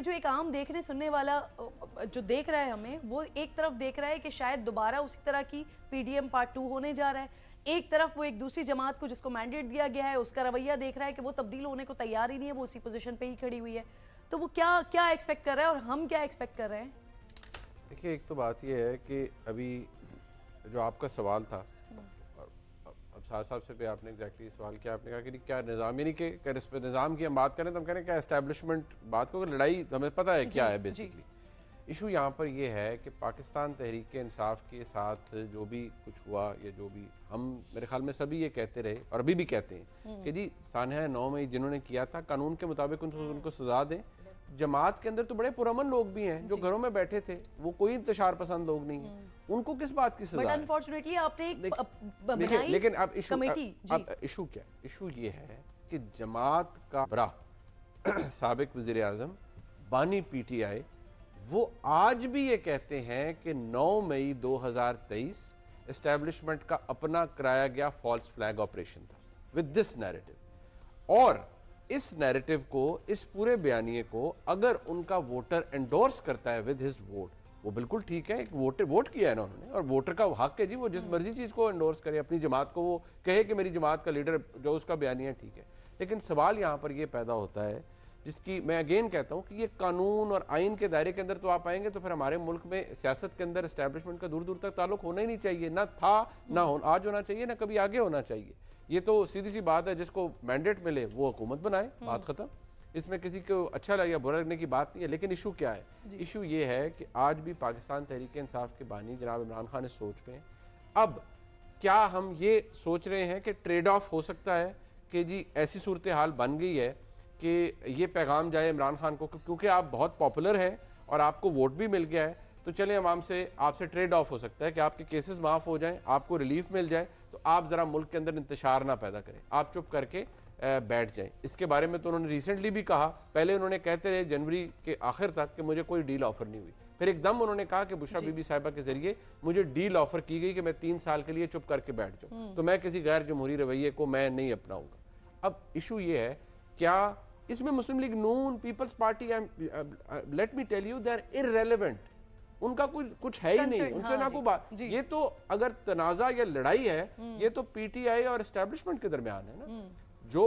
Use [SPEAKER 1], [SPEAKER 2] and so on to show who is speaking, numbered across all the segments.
[SPEAKER 1] जो एक आम देखने सुनने वाला जो देख रहा है हमें, वो एक तरफ देख रहा है कि शायद दोबारा उसी तरह की पीडीएम पार्ट 2 होने जा रहा है, एक तरफ वो एक दूसरी जमात को जिसको मैंडेट दिया गया है उसका रवैया देख रहा है कि वो तब्दील होने को तैयार ही नहीं है, वो उसी पोजीशन पे ही खड़ी हुई है। तो वो क्या क्या एक्सपेक्ट कर रहा है और हम क्या एक्सपेक्ट कर रहे हैं?
[SPEAKER 2] देखिए, एक तो बात यह है कि अभी जो आपका सवाल था, अब साहब साहब से भी आपने एग्जैक्टली सवाल किया, आपने कहा कि क्या निज़ाम, यानी कि इस पर निज़ाम की हम बात करें तो हम कह रहे हैं क्या एस्टैब्लिशमेंट बात को, लड़ाई हमें पता है क्या है बेसिकली। इशू यहाँ पर यह है कि पाकिस्तान तहरीक इंसाफ के साथ जो भी कुछ हुआ या जो भी, हम मेरे ख्याल में सभी ये कहते रहे और अभी भी कहते हैं कि जी सानहा 9 मई जिन्होंने किया था कानून के मुताबिक उनको सजा दें। जमात के अंदर तो बड़े पुरअमन लोग भी हैं जो घरों में बैठे थे, वो कोई इंतशार पसंद लोग नहीं है, उनको किस बात की सजा है?
[SPEAKER 1] अनफॉर्चुनेटली आपने
[SPEAKER 2] देखिए, लेकिन अब इशू क्या, इशू ये है कि जमात का बड़ा साबिक वज़ीर आज़म बानी PTI वो आज भी ये कहते हैं कि 9 मई 2023 एस्टैब्लिशमेंट का अपना कराया गया फॉल्स फ्लैग ऑपरेशन था विद दिस नैरेटिव। और इस नैरेटिव को, इस पूरे बयानिए को अगर उनका वोटर एंडोर्स करता है विद हिज वोट, वो बिल्कुल ठीक है, एक वोट किया है ना उन्होंने, और वोटर का हक है जी, वो जिस मर्जी चीज को एंडोर्स करे, अपनी जमात को वो कहे कि मेरी जमात का लीडर जो उसका बयानिया ठीक है। लेकिन सवाल यहाँ पर ये पैदा होता है, जिसकी मैं अगेन कहता हूँ कि ये कानून और आइन के दायरे के अंदर तो आप आएंगे तो फिर हमारे मुल्क में सियासत के अंदर एस्टैब्लिशमेंट का दूर दूर तक ताल्लुक होना ही नहीं चाहिए, ना था, ना आज होना चाहिए, ना कभी आगे होना चाहिए। ये तो सीधी सी बात है, जिसको मैंडेट मिले वो हुकूमत बनाए, बात खत्म। इसमें किसी को अच्छा लगे या बुरा लगने की बात नहीं है। लेकिन इशू क्या है? इशू ये है कि आज भी पाकिस्तान तहरीक इंसाफ के बानी जनाब इमरान खान इस सोच पे हैं। अब क्या हम ये सोच रहे हैं कि ट्रेड ऑफ हो सकता है कि जी ऐसी सूरत हाल बन गई है कि ये पैगाम जाए इमरान खान को, क्योंकि आप बहुत पॉपुलर हैं और आपको वोट भी मिल गया है, तो चले अवाम से आपसे ट्रेड ऑफ हो सकता है कि आपके केसेस माफ़ हो जाएं, आपको रिलीफ मिल जाए, तो आप ज़रा मुल्क के अंदर इंतशार ना पैदा करें, आप चुप करके बैठ जाएं। इसके बारे में तो उन्होंने रिसेंटली भी कहा, पहले उन्होंने कहते रहे जनवरी के आखिर तक कि मुझे कोई डील ऑफर नहीं हुई, फिर एकदम उन्होंने कहा कि बुशरा बीबी साहिबा के जरिए मुझे डील ऑफर की गई कि मैं 3 साल के लिए चुप करके बैठ जाऊँ, तो मैं किसी गैर जमहूरी रवैये को मैं नहीं अपनाऊंगा। अब इशू ये है, क्या इसमें Muslim League Noon, Peoples Party, let me tell you, they are irrelevant, उनका कुछ है ही नहीं, उनसे ना कोई बात। ये तो अगर तनाजा या लड़ाई है, ये तो PTI और एस्टैब्लिशमेंट के दरमियान है ना। जो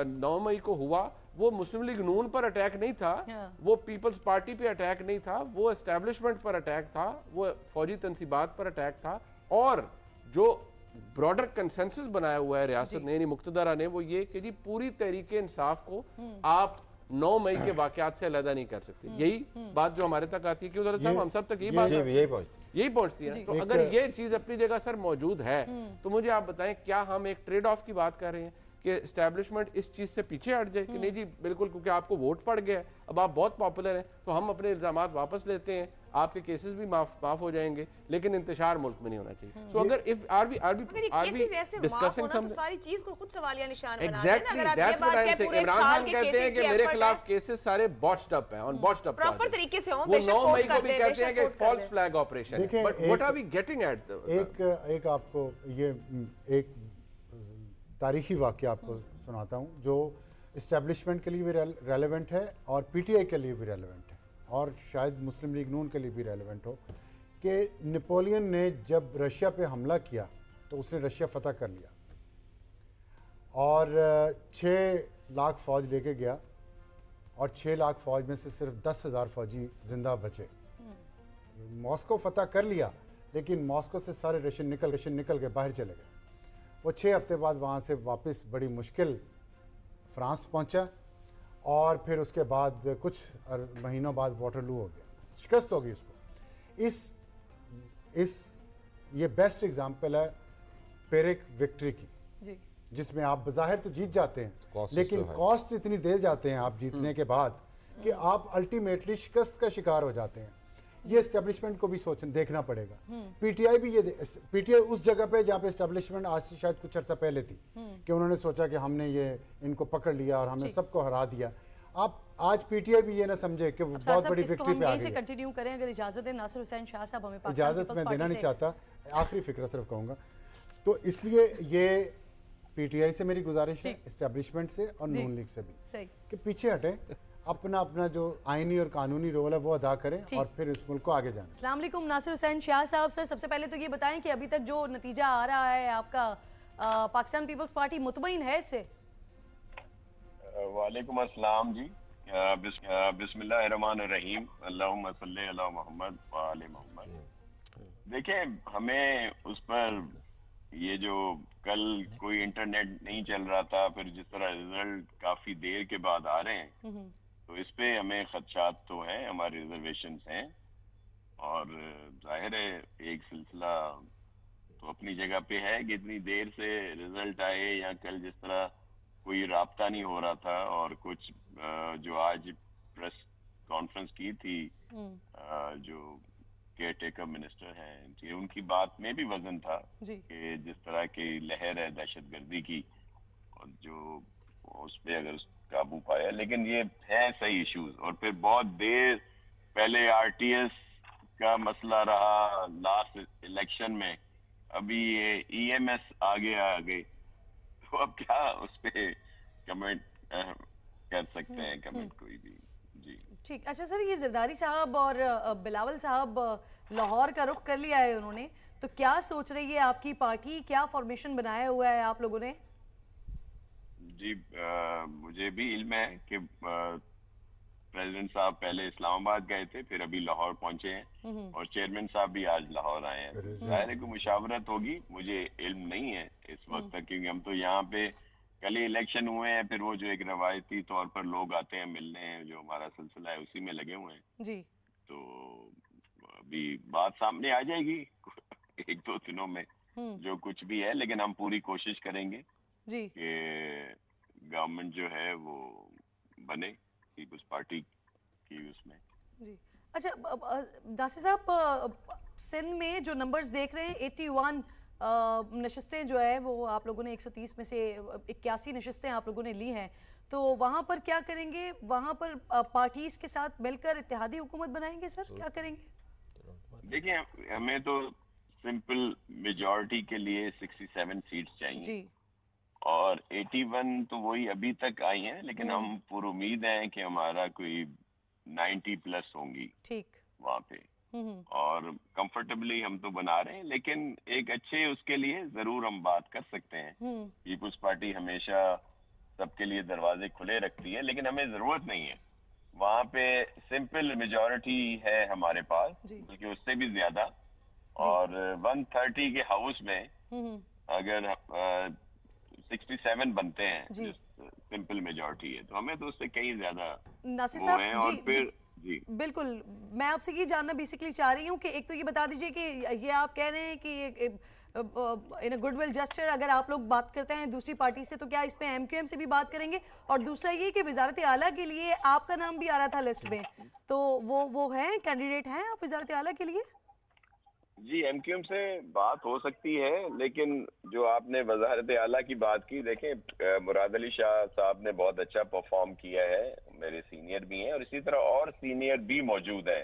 [SPEAKER 2] 9 मई को हुआ वो मुस्लिम लीग नून पर अटैक नहीं था, वो पीपल्स पार्टी पे अटैक नहीं था, वो एस्टैब्लिशमेंट पर अटैक था, वो फौजी तंसीबात पर अटैक था। और जो ब्रॉडर कंसेंसस बनाया हुआ है रियासत ने, यानी मुक्तदरा ने, वो ये कि जी पूरी तहरीक इंसाफ को आप 9 मई के वाकयात से अलग नहीं कर सकते। यही बात जो हमारे तक आती है, क्यों साहब हम सब तक यही बात यही पहुंचती है। तो अगर ये चीज अपनी जगह सर मौजूद है, तो मुझे आप बताएं, क्या हम एक ट्रेड ऑफ की बात कर रहे हैं कि एस्टैब्लिशमेंट इस चीज से पीछे हट जाए कि नहीं जी बिल्कुल, क्योंकि आपको वोट पड़ गया है, अब आप बहुत पॉपुलर हैं, तो हम अपने इल्जामात वापस लेते हैं, आपके केसेस भी माफ हो जाएंगे, लेकिन इंतशार मुल्क में नहीं होना चाहिए। सो अगर if are be discussing some
[SPEAKER 3] सारी चीज को खुद सवालिया निशान
[SPEAKER 2] exactly, that's what I am saying. Imran Khan कहते हैं कि मेरे खिलाफ केसेस सारे बॉट्स्ड अप हैं, ऑन बॉट्स्ड अप
[SPEAKER 3] प्रॉपर तरीके से हो,
[SPEAKER 2] वो 9 मई को भी कहते हैं कि फॉल्स फ्लैग ऑपरेशन है, but what are we getting at?
[SPEAKER 4] एक आपको ये एक तारीखी वाकया आपको सुनाता हूँ जो इस्टेब्लिशमेंट के लिए भी रेलेवेंट है और PTI के लिए भी रेलेवेंट है और शायद मुस्लिम लीग नून के लिए भी रेलेवेंट हो, कि नेपोलियन ने जब रशिया पे हमला किया तो उसने रशिया फतह कर लिया और 6 लाख फौज लेके गया और 6 लाख फौज में से सिर्फ 10,000 फौजी जिंदा बचे। मॉस्को फतह कर लिया, लेकिन मॉस्को से सारे रशियन निकल के बाहर चले गए। वो 6 हफ्ते बाद वहाँ से वापस बड़ी मुश्किल फ्रांस पहुँचा और फिर उसके बाद कुछ महीनों बाद वाटरलू हो गया, शिकस्त हो गई उसको। ये बेस्ट एग्जांपल है पेरिक विक्ट्री की, जिसमें आप बज़ाहिर तो जीत जाते हैं, लेकिन कॉस्ट इतनी दे जाते हैं आप जीतने के बाद कि आप अल्टीमेटली शिकस्त का शिकार हो जाते हैं। ये एस्टेब्लिशमेंट को भी देखना पड़ेगा। PTI भी PTI उस जगह पे जहाँ पे एस्टेब्लिशमेंट आज से शायद कुछ अर्सा पहले थी कि उन्होंने सोचा कि हमने ये इनको पकड़ लिया और हमने सबको हरा दिया। आप आज PTI भी ये ना समझे कि बहुत बड़ी विक्ट्री पे आ गई है।
[SPEAKER 1] कंटिन्यू करें अगर इजाजत है। नासिर हुसैन शाह साहब हमें
[SPEAKER 4] इजाजत मैं देना नहीं चाहता, आखिरी फिक्र सिर्फ कहूँगा। तो इसलिए ये PTI से मेरी गुजारिश है, एस्टेब्लिशमेंट से और नून लीग से भी कि पीछे हटें अपना अपना जो आईनी और कानूनी रोल है वो अदा करें और फिर इस मुल्क को आगे जाना।
[SPEAKER 1] अस्सलाम वालेकुम नासिर हुसैन शाह साहब। सर सबसे पहले तो ये बताएं कि अभी तक जो नतीजा आ रहा है आपका, पाकिस्तान पीपल्स पार्टी मुतमईन है इससे?
[SPEAKER 5] वालेकुम अस्सलाम जी। बिस्मिल्लाहिर्रहमानिर्रहीम, अल्लाहुम्मा सल्ली अला मोहम्मद व आले मोहम्मद। देखिए, हमें उस पर ये जो कल कोई इंटरनेट नहीं चल रहा था, फिर जिस तरह रिजल्ट काफी देर के बाद आ रहे हैं, तो इस पे हमें खदशात तो हैं, हमारे रिजर्वेशंस हैं, और जाहिर है एक सिलसिला तो अपनी जगह पे है कि इतनी देर से रिजल्ट आए, या कल जिस तरह कोई राब्ता नहीं हो रहा था, और कुछ जो आज प्रेस कॉन्फ्रेंस की थी जो केयर टेकर मिनिस्टर हैं, उनकी बात में भी वजन था कि जिस तरह की लहर है दहशतगर्दी की, और जो उस पे अगर काबू पाया, लेकिन ये है सही इश्यूज। और फिर बहुत देर पहले आरटीएस का मसला रहा लास्ट इलेक्शन में, अभी ये ईएमएस आगे आ गए, तो अब क्या उस पे कमेंट कर सकते हैं, कमेंट कोई भी। जी
[SPEAKER 1] ठीक। अच्छा सर, ये जरदारी साहब और बिलावल साहब लाहौर का रुख कर लिया है उन्होंने, तो क्या सोच रही है आपकी पार्टी, क्या फॉर्मेशन बनाया हुआ है आप लोगों ने?
[SPEAKER 5] जी मुझे भी इल्म है कि प्रेसिडेंट साहब पहले इस्लामाबाद गए थे, फिर अभी लाहौर पहुंचे हैं, और चेयरमैन साहब भी आज लाहौर आए हैं। जाहिर है कि मुशावरत होगी, मुझे इल्म नहीं है इस वक्त तक, क्योंकि हम तो यहाँ पे कल ही इलेक्शन हुए हैं, फिर वो जो एक रवायती तौर पर लोग आते हैं मिलने, जो हमारा सिलसिला है उसी में लगे हुए हैं
[SPEAKER 1] जी।
[SPEAKER 5] तो अभी बात सामने आ जाएगी एक दो दिनों में जो कुछ भी है, लेकिन हम पूरी कोशिश करेंगे
[SPEAKER 1] जी
[SPEAKER 5] कि गवर्नमेंट जो है वो बने पीपल्स पार्टी की उसमें।
[SPEAKER 1] जी अच्छा नासिर साहब, सिंध में जो नंबर्स देख रहे हैं 81 नशिस्तें जो है वो आप लोगों ने 130 में से 81 नशिस्तें आप लोगों ने ली हैं, तो वहाँ पर क्या करेंगे? वहाँ पर पार्टीज के साथ मिलकर इत्तेहादी हुकूमत बनाएंगे सर, क्या करेंगे?
[SPEAKER 5] देखिए, हमें तो सिंपल मेजॉरिटी के लिए 67 सीट्स चाहिए
[SPEAKER 1] जी,
[SPEAKER 5] और 81 तो वही अभी तक आई हैं, लेकिन हम पूरी उम्मीद है कि हमारा कोई 90 प्लस होंगी
[SPEAKER 1] ठीक
[SPEAKER 5] वहाँ पे, और कंफर्टेबली हम तो बना रहे हैं, लेकिन एक अच्छे उसके लिए जरूर हम बात कर सकते हैं। पीपुल्स पार्टी हमेशा सबके लिए दरवाजे खुले रखती है, लेकिन हमें जरूरत नहीं है। वहाँ पे सिंपल मेजॉरिटी है हमारे पास, बल्कि उससे भी ज्यादा, और 130 के हाउस में अगर 67 बनते हैं, सिंपल मेजॉरिटी है, तो हमें तो उससे कहीं ज्यादा
[SPEAKER 1] नासिर
[SPEAKER 5] वो
[SPEAKER 1] साहब
[SPEAKER 5] है। और फिर जी
[SPEAKER 1] बिल्कुल, मैं आपसे ये जानना बेसिकली चाह रही हूँ कि एक तो ये बता दीजिए कि ये आप कह रहे हैं कि इन गुडविल जेस्चर अगर आप लोग बात करते हैं दूसरी पार्टी से, तो क्या इस पे एमक्यूएम से भी बात करेंगे? और दूसरा ये कि वजारत आला के लिए आपका नाम भी आ रहा था लिस्ट में, तो वो है कैंडिडेट हैं आप वजारत आला के लिए?
[SPEAKER 5] जी, एमक्यूएम से बात हो सकती है, लेकिन जो आपने वजारत आला की बात की, देखें मुराद अली शाह साहब ने बहुत अच्छा परफॉर्म किया है, मेरे सीनियर भी हैं और इसी तरह और सीनियर भी मौजूद हैं,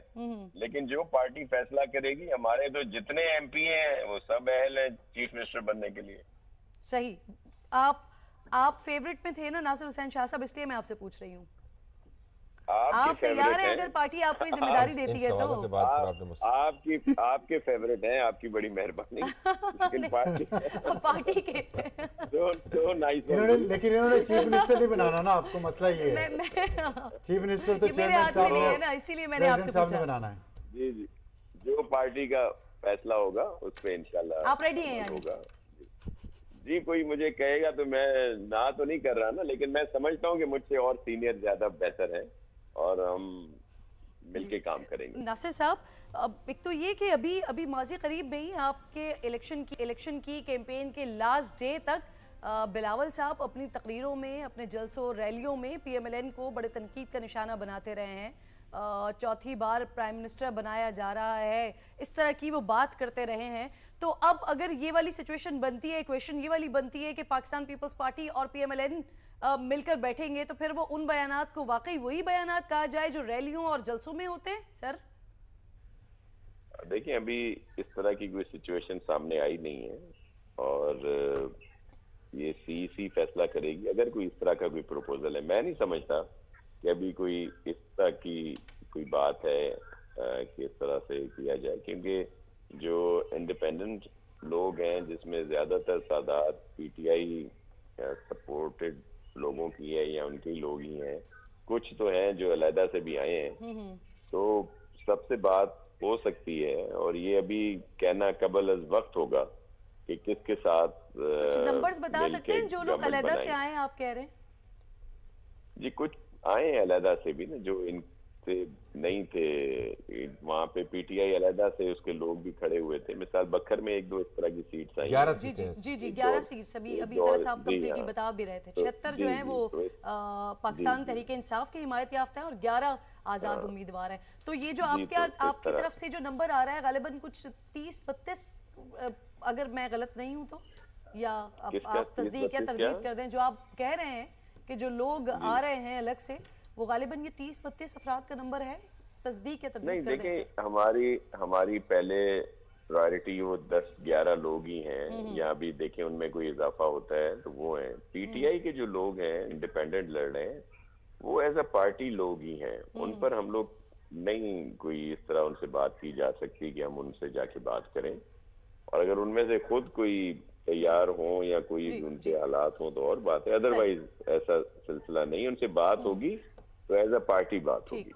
[SPEAKER 5] लेकिन जो पार्टी फैसला करेगी, हमारे तो जितने एमपी हैं वो सब अहल हैं चीफ मिनिस्टर बनने के लिए।
[SPEAKER 1] सही। आप फेवरेट में थे ना नासिर हुसैन शाह साहब, इसलिए मैं आपसे पूछ रही हूँ। आप तैयार हैं अगर पार्टी आपको ये जिम्मेदारी देती है तो?
[SPEAKER 5] आपके फेवरेट हैं, आपकी बड़ी मेहरबानी।
[SPEAKER 1] पार्टी के
[SPEAKER 5] तो नाइस।
[SPEAKER 4] लेकिन इन्होंने चीफ मिनिस्टर नहीं बनाना ना, आपको मसला ये है। चीफ मिनिस्टर तो चेयरमैन साहब
[SPEAKER 1] है ना, इसीलिए मैंने आपसे पूछा।
[SPEAKER 4] बनाना है।
[SPEAKER 5] जी जी, जो पार्टी का फैसला होगा उस पे इंशाल्लाह
[SPEAKER 1] आप रेडी हैं
[SPEAKER 5] होगा। जी, कोई मुझे कहेगा तो मैं ना तो नहीं कर रहा ना, लेकिन मैं समझता हूँ कि मुझसे और सीनियर ज्यादा बेहतर है और हम मिलके काम करेंगे।
[SPEAKER 1] नासिर साहब, एक तो ये कि अभी माजी करीब में ही आपके इलेक्शन की कैंपेन के लास्ट डे तक बिलावल साहब अपनी तकरीरों में, अपने जलसों रैलियों में पीएमएलएन को बड़े तनकीद का निशाना बनाते रहे हैं। चौथी बार प्राइम मिनिस्टर बनाया जा रहा है, इस तरह की वो बात करते रहे हैं। तो अब अगर ये वाली सिचुएशन बनती है, क्वेश्चन ये वाली बनती है कि पाकिस्तान पीपल्स पार्टी और पीएमएलएन मिलकर बैठेंगे, तो फिर वो उन बयानात को वाकई वही बयानात कहा जाए जो रैलियों और जलसों में होते हैं? सर
[SPEAKER 5] देखिए, अभी इस तरह की कोई सिचुएशन सामने आई नहीं है और ये सीईसी फैसला करेगी अगर कोई इस तरह का कोई प्रपोजल है। मैं नहीं समझता कि अभी कोई इस तरह की कोई बात है कि इस तरह से किया जाए, क्योंकि जो इंडिपेंडेंट लोग हैं जिसमें ज्यादातर तादाद पीटीआई सपोर्टेड लोगों की है या उनके लोग ही हैं, कुछ तो हैं जो अलहदा से भी आए हैं, तो सबसे बात हो सकती है। और ये अभी कहना कबल अज वक्त होगा कि किसके साथ
[SPEAKER 1] नंबर्स बता सकते हैं जो लोग अलहदा से आए हैं, आप कह रहे हैं?
[SPEAKER 5] जी कुछ आए हैं अलहदा से भी ना, जो इनसे नहीं थे वहाँ पे, पीटीआई अलहदा से उसके लोग भी खड़े हुए थे। मिसाल बखर में 1-2 इस तरह की सीट्स आई,
[SPEAKER 2] 11
[SPEAKER 1] जी
[SPEAKER 2] सीटें,
[SPEAKER 1] जी जी 11 सीट्स अभी तलत साहब कंप्लीटली बता भी रहे थे। 76 जो है वो पाकिस्तान तहरीक इंसाफ की हिमायत याफ्ता है और 11 आजाद उम्मीदवार हैं। तो ये जो आपकी तरफ से जो नंबर आ रहा है गालिबन कुछ 30-32, अगर मैं गलत नहीं हूँ तो, या आप तस्दीक या तरदीद कर दें, जो आप कह रहे हैं कि जो लोग आ रहे हैं अलग से, वो गालिबन ये 30-32 अफराद का नंबर है, तस्दीक या तरदीद कर दें?
[SPEAKER 5] नहीं, देखें हमारी पहले प्रायोरिटी वो 10-11 लोग ही हैं, या अभी देखें उनमें कोई इजाफा होता है तो वो हैं। पीटीआई के जो लोग हैं इंडिपेंडेंट लड़ रहे हैं, वो एज अ पार्टी लोग ही हैं, उन पर हम लोग नहीं कोई इस तरह उनसे बात की जा सकती कि हम उनसे जाके बात करें। और अगर उनमें से खुद कोई तैयार हो या कोई उनके हालात हो तो और बात है, अदरवाइज ऐसा सिलसिला नहीं, उनसे बात होगी तो एज अ पार्टी बात होगी।